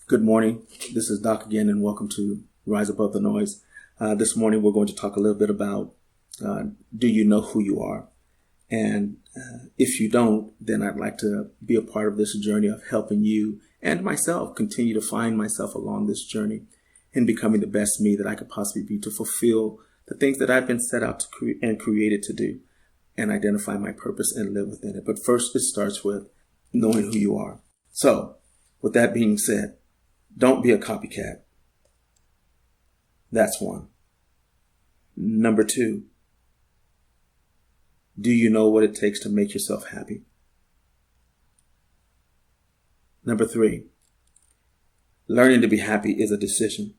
Good morning. This is Doc again, and welcome to Rise Above the Noise. This morning, we're going to talk a little bit about do you know who you are? And if you don't, then I'd like to be a part of this journey of helping you and myself continue to find myself along this journey in becoming the best me that I could possibly be to fulfill the things that I've been set out to and created to do and identify my purpose and live within it. But first, it starts with knowing who you are. So, with that being said, don't be a copycat. That's one. Number two, do you know what it takes to make yourself happy? Number three, learning to be happy is a decision.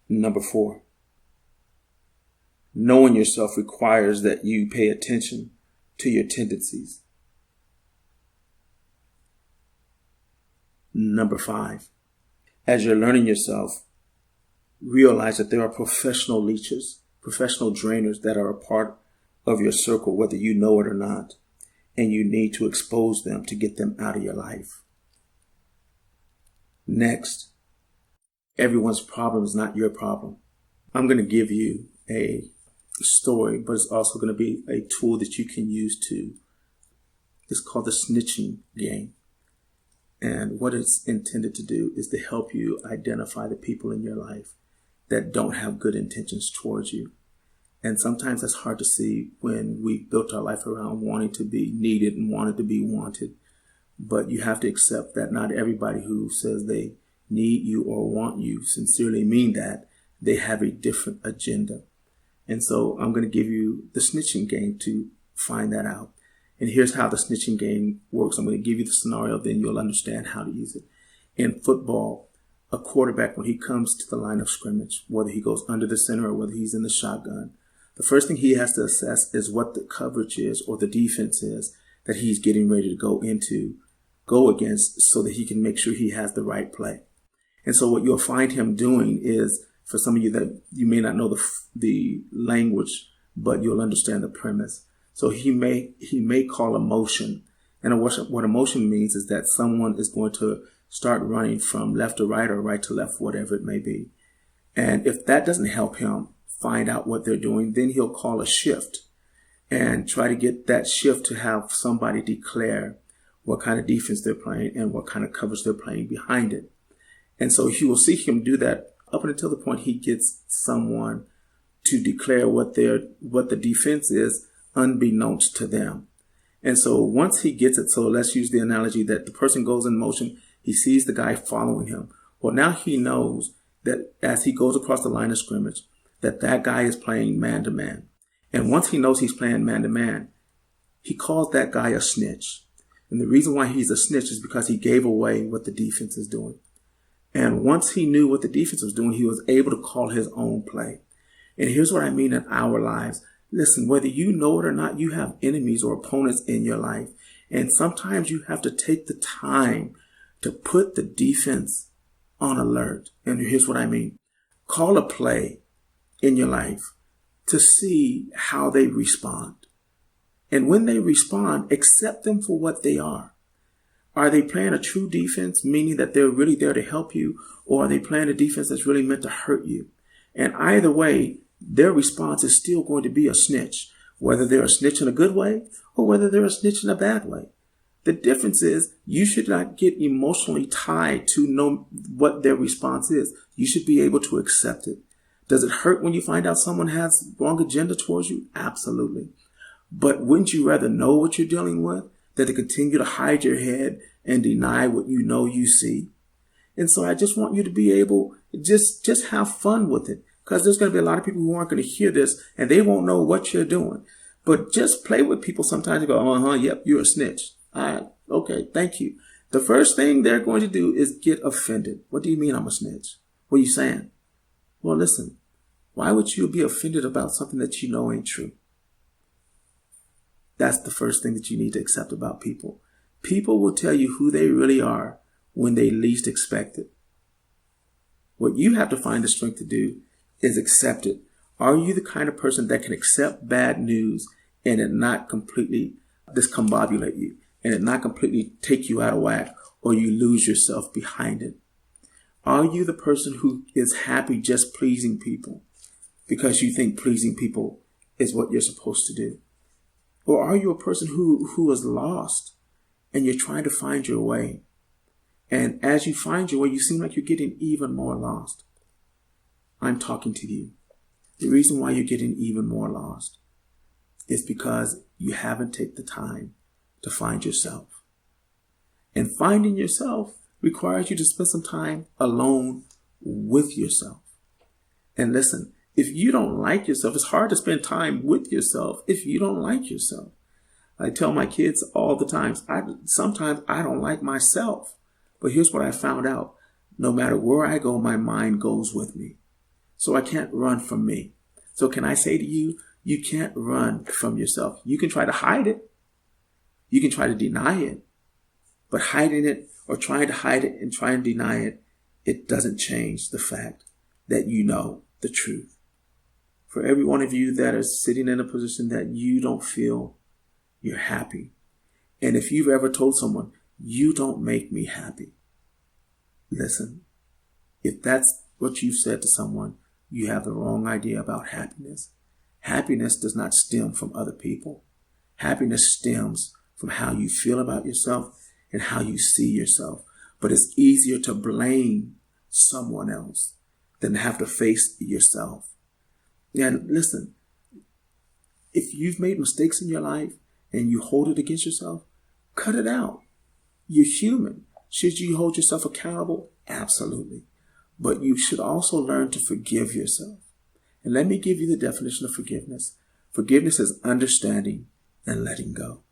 Number four, knowing yourself requires that you pay attention to your tendencies. Number five, as you're learning yourself, realize that there are professional leeches, professional drainers that are a part of your circle, whether you know it or not, and you need to expose them to get them out of your life. Next, everyone's problem is not your problem. I'm going to give you a story, but it's also going to be a tool that you can use it's called the snitching game. And what it's intended to do is to help you identify the people in your life that don't have good intentions towards you. And sometimes that's hard to see when we built our life around wanting to be needed and wanted to be wanted. But you have to accept that not everybody who says they need you or want you sincerely mean that. They have a different agenda. And so I'm going to give you the snitching game to find that out. And here's how the snitching game works. I'm going to give you the scenario, then you'll understand how to use it. In football, a quarterback, when he comes to the line of scrimmage, whether he goes under the center or whether he's in the shotgun, the first thing he has to assess is what the coverage is or the defense is that he's getting ready to go against so that he can make sure he has the right play. And so what you'll find him doing is, for some of you that you may not know the language, but you'll understand the premise. So he may call a motion. And what a motion means is that someone is going to start running from left to right or right to left, whatever it may be. And if that doesn't help him find out what they're doing, then he'll call a shift and try to get that shift to have somebody declare what kind of defense they're playing and what kind of coverage they're playing behind it. And so you will see him do that up until the point he gets someone to declare what the defense is, unbeknownst to them. And so once he gets it, so let's use the analogy that the person goes in motion, he sees the guy following him. Well, now he knows that as he goes across the line of scrimmage, that guy is playing man to man. And once he knows he's playing man to man, he calls that guy a snitch. And the reason why he's a snitch is because he gave away what the defense is doing. And once he knew what the defense was doing, he was able to call his own play. And here's what I mean in our lives. Listen, whether you know it or not, you have enemies or opponents in your life. And sometimes you have to take the time to put the defense on alert. And here's what I mean. Call a play in your life to see how they respond. And when they respond, accept them for what they are. Are they playing a true defense, meaning that they're really there to help you? Or are they playing a defense that's really meant to hurt you? And either way, their response is still going to be a snitch, whether they're a snitch in a good way or whether they're a snitch in a bad way. The difference is you should not get emotionally tied to know what their response is. You should be able to accept it. Does it hurt when you find out someone has wrong agenda towards you? Absolutely. But wouldn't you rather know what you're dealing with than to continue to hide your head and deny what you know you see? And so I just want you to be able just have fun with it. Because there's going to be a lot of people who aren't going to hear this and they won't know what you're doing. But just play with people sometimes. You go, yep, you're a snitch. All right, okay, thank you. The first thing they're going to do is get offended. What do you mean I'm a snitch? What are you saying? Well, listen, why would you be offended about something that you know ain't true? That's the first thing that you need to accept about people. People will tell you who they really are when they least expect it. What you have to find the strength to do is accept it. Are you the kind of person that can accept bad news and it not completely discombobulate you and it not completely take you out of whack? or you lose yourself behind it? Are you the person who is happy just pleasing people because you think pleasing people is what you're supposed to do? Or are you a person who is lost and you're trying to find your way? And as you find your way, you seem like you're getting even more lost. I'm talking to you. The reason why you're getting even more lost is because you haven't taken the time to find yourself. And finding yourself requires you to spend some time alone with yourself. And listen, if you don't like yourself, it's hard to spend time with yourself if you don't like yourself. I tell my kids all the time, sometimes I don't like myself. But here's what I found out. No matter where I go, my mind goes with me. So I can't run from me. So can I say to you, you can't run from yourself. You can try to hide it. You can try to deny it. But hiding it or trying to hide it and trying to deny it, it doesn't change the fact that you know the truth. For every one of you that is sitting in a position that you don't feel you're happy. And if you've ever told someone, you don't make me happy. Listen, if that's what you've said to someone, you have the wrong idea about happiness. Happiness does not stem from other people. Happiness stems from how you feel about yourself and how you see yourself. But it's easier to blame someone else than to have to face yourself. And listen, if you've made mistakes in your life and you hold it against yourself, cut it out. You're human. Should you hold yourself accountable? Absolutely. But you should also learn to forgive yourself. And let me give you the definition of forgiveness. Forgiveness is understanding and letting go.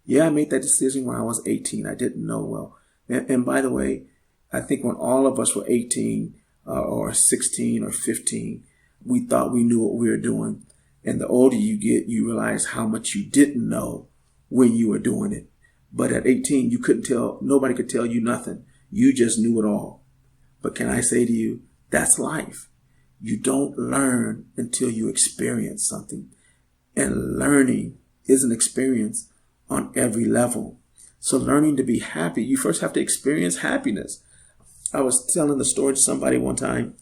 Yeah, I made that decision when I was 18. I didn't know well. And by the way, I think when all of us were 18 or 16 or 15, we thought we knew what we were doing. And the older you get, you realize how much you didn't know when you were doing it. But at 18, you couldn't tell, nobody could tell you nothing. You just knew it all. But can I say to you, that's life. You don't learn until you experience something. And learning is an experience on every level. So learning to be happy, you first have to experience happiness. I was telling the story to somebody one time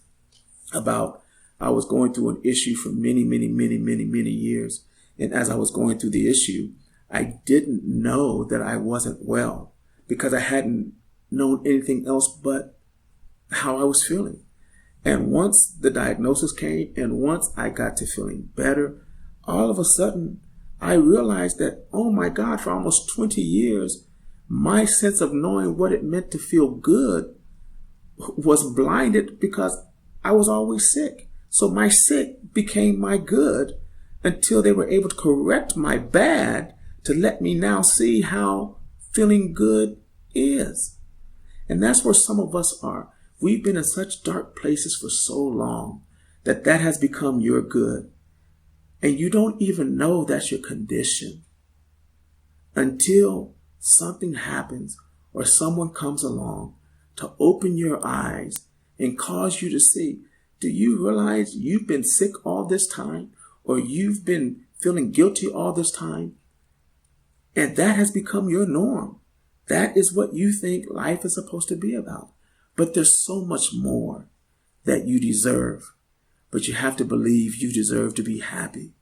about I was going through an issue for many years. And as I was going through the issue, I didn't know that I wasn't well because I hadn't known anything else but how I was feeling. And once the diagnosis came and once I got to feeling better, all of a sudden I realized that, oh my God, for almost 20 years, my sense of knowing what it meant to feel good was blinded because I was always sick. So my sick became my good until they were able to correct my bad to let me now see how feeling good is. And that's where some of us are. We've been in such dark places for so long that has become your good. And you don't even know that's your condition until something happens or someone comes along to open your eyes and cause you to see, do you realize you've been sick all this time or you've been feeling guilty all this time? And that has become your norm. That is what you think life is supposed to be about. But there's so much more that you deserve. But you have to believe you deserve to be happy.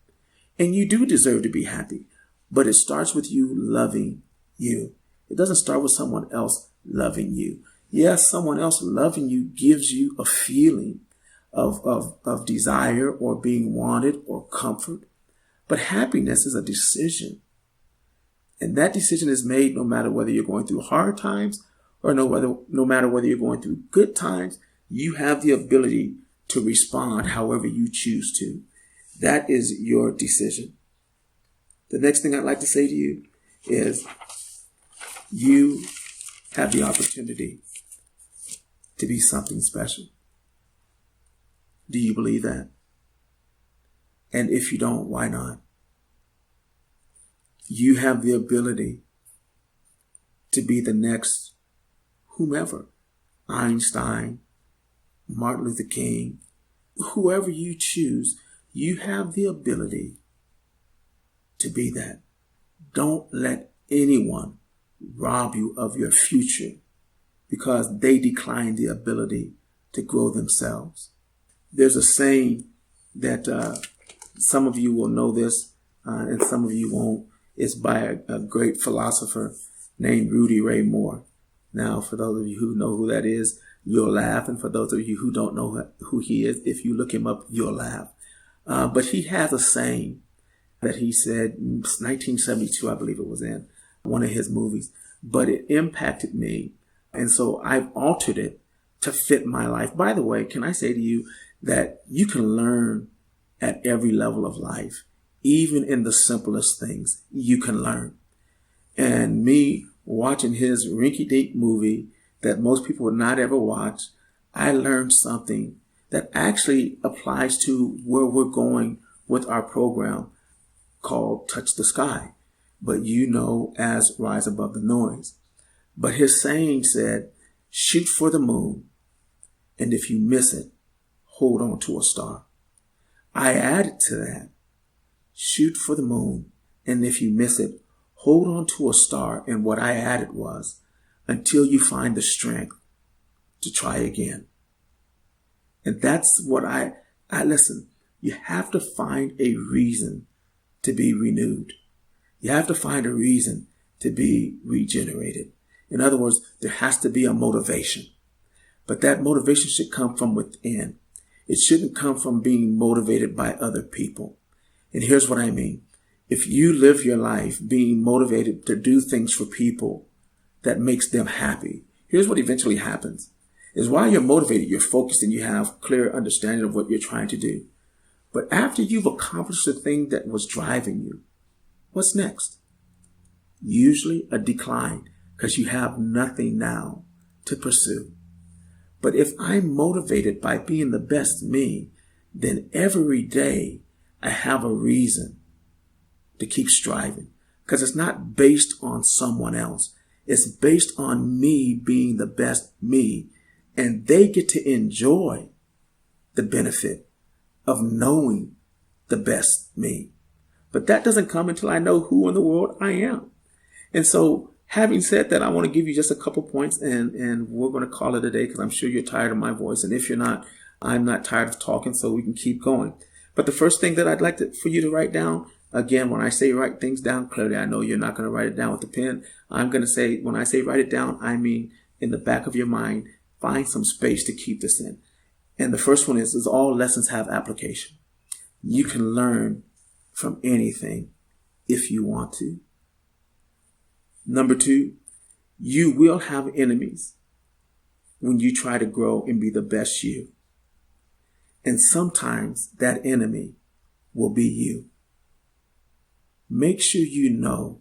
And you do deserve to be happy. But it starts with you loving you. It doesn't start with someone else loving you. Yes, someone else loving you gives you a feeling of desire or being wanted or comfort. But happiness is a decision. And that decision is made no matter whether you're going through hard times or no matter whether you're going through good times. You have the ability to respond however you choose to. That is your decision. The next thing I'd like to say to you is you have the opportunity to be something special. Do you believe that? And if you don't, why not? You have the ability to be the next whomever, Einstein, Martin Luther King, whoever you choose, you have the ability to be that. Don't let anyone rob you of your future because they decline the ability to grow themselves. There's a saying that some of you will know this and some of you won't. It's by a great philosopher named Rudy Ray Moore. Now, for those of you who know who that is, you'll laugh. And for those of you who don't know who he is, if you look him up, you'll laugh. But he has a saying that he said in 1972, I believe it was in one of his movies, but it impacted me. And so I've altered it to fit my life. By the way, can I say to you that you can learn at every level of life, even in the simplest things, you can learn. And me watching his rinky-dink movie that most people would not ever watch, I learned something that actually applies to where we're going with our program called Touch the Sky, but you know as Rise Above the Noise. But his saying said, shoot for the moon, and if you miss it, hold on to a star. I added to that, shoot for the moon, and if you miss it, hold on to a star. And what I added was, until you find the strength to try again. And that's what I listen, you have to find a reason to be renewed. You have to find a reason to be regenerated. In other words, there has to be a motivation. But that motivation should come from within. It shouldn't come from being motivated by other people. And here's what I mean. If you live your life being motivated to do things for people that makes them happy, here's what eventually happens. Is while you're motivated, you're focused and you have clear understanding of what you're trying to do. But after you've accomplished the thing that was driving you, what's next? Usually a decline, because you have nothing now to pursue. But if I'm motivated by being the best me, then every day I have a reason to keep striving, because it's not based on someone else. It's based on me being the best me, and they get to enjoy the benefit of knowing the best me. But that doesn't come until I know who in the world I am. And so having said that, I want to give you just a couple points and we're going to call it a day, because I'm sure you're tired of my voice. And if you're not, I'm not tired of talking, so we can keep going. But the first thing that I'd like for you to write down, again, when I say write things down, clearly I know you're not going to write it down with a pen. I'm going to say, when I say write it down, I mean in the back of your mind, find some space to keep this in. And the first one is all lessons have application. You can learn from anything if you want to. Number 2, you will have enemies when you try to grow and be the best you. And sometimes that enemy will be you. Make sure you know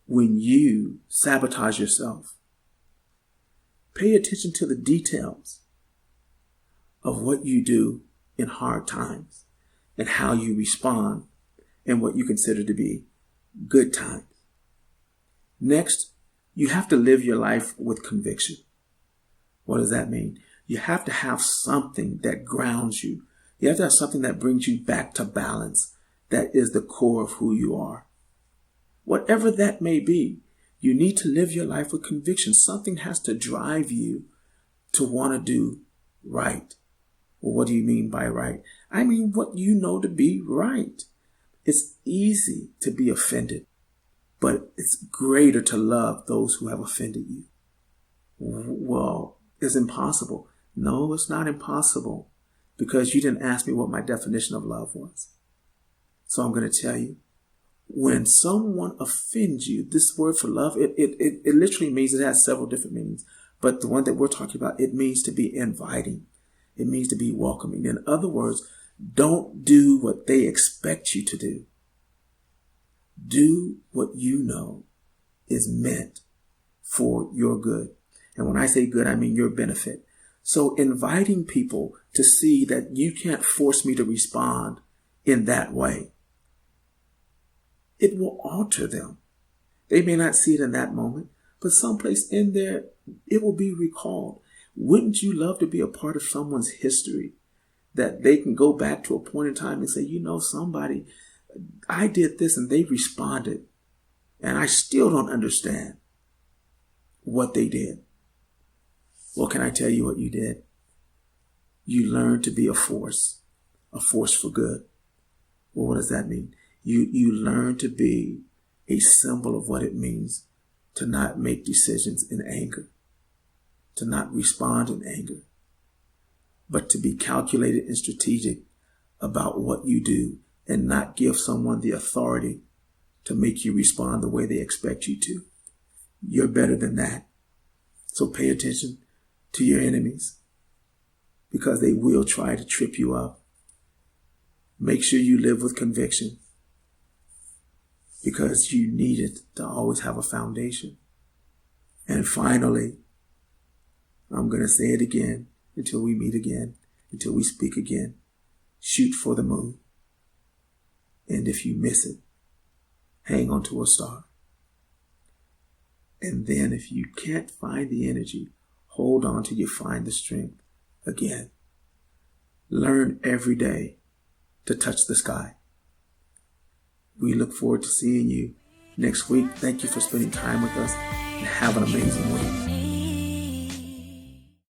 when you sabotage yourself. Pay attention to the details of what you do in hard times and how you respond in what you consider to be good times. Next, you have to live your life with conviction. What does that mean? You have to have something that grounds you. You have to have something that brings you back to balance. That is the core of who you are. Whatever that may be, you need to live your life with conviction. Something has to drive you to want to do right. Well, what do you mean by right? I mean what you know to be right. It's easy to be offended, but it's greater to love those who have offended you. Well, it's impossible. No, it's not impossible, because you didn't ask me what my definition of love was. So I'm going to tell you, when someone offends you, this word for love, it literally means, it has several different meanings. But the one that we're talking about, it means to be inviting. It means to be welcoming. In other words, don't do what they expect you to do. Do what you know is meant for your good. And when I say good, I mean your benefit. So inviting people to see that you can't force me to respond in that way, it will alter them. They may not see it in that moment, but someplace in there, it will be recalled. Wouldn't you love to be a part of someone's history, that they can go back to a point in time and say, you know, somebody, I did this and they responded, and I still don't understand what they did, Well, can I tell you what you did? You learned to be a force for good. Well, what does that mean? You learn to be a symbol of what it means to not make decisions in anger, to not respond in anger, but to be calculated and strategic about what you do and not give someone the authority to make you respond the way they expect you to. You're better than that. So pay attention to your enemies because they will try to trip you up. Make sure you live with conviction because you need it to always have a foundation. And finally, I'm going to say it again until we meet again, until we speak again. Shoot for the moon. And if you miss it, hang on to a star. And then if you can't find the energy, hold on till you find the strength again. Learn every day to touch the sky. We look forward to seeing you next week. Thank you for spending time with us and have an amazing week.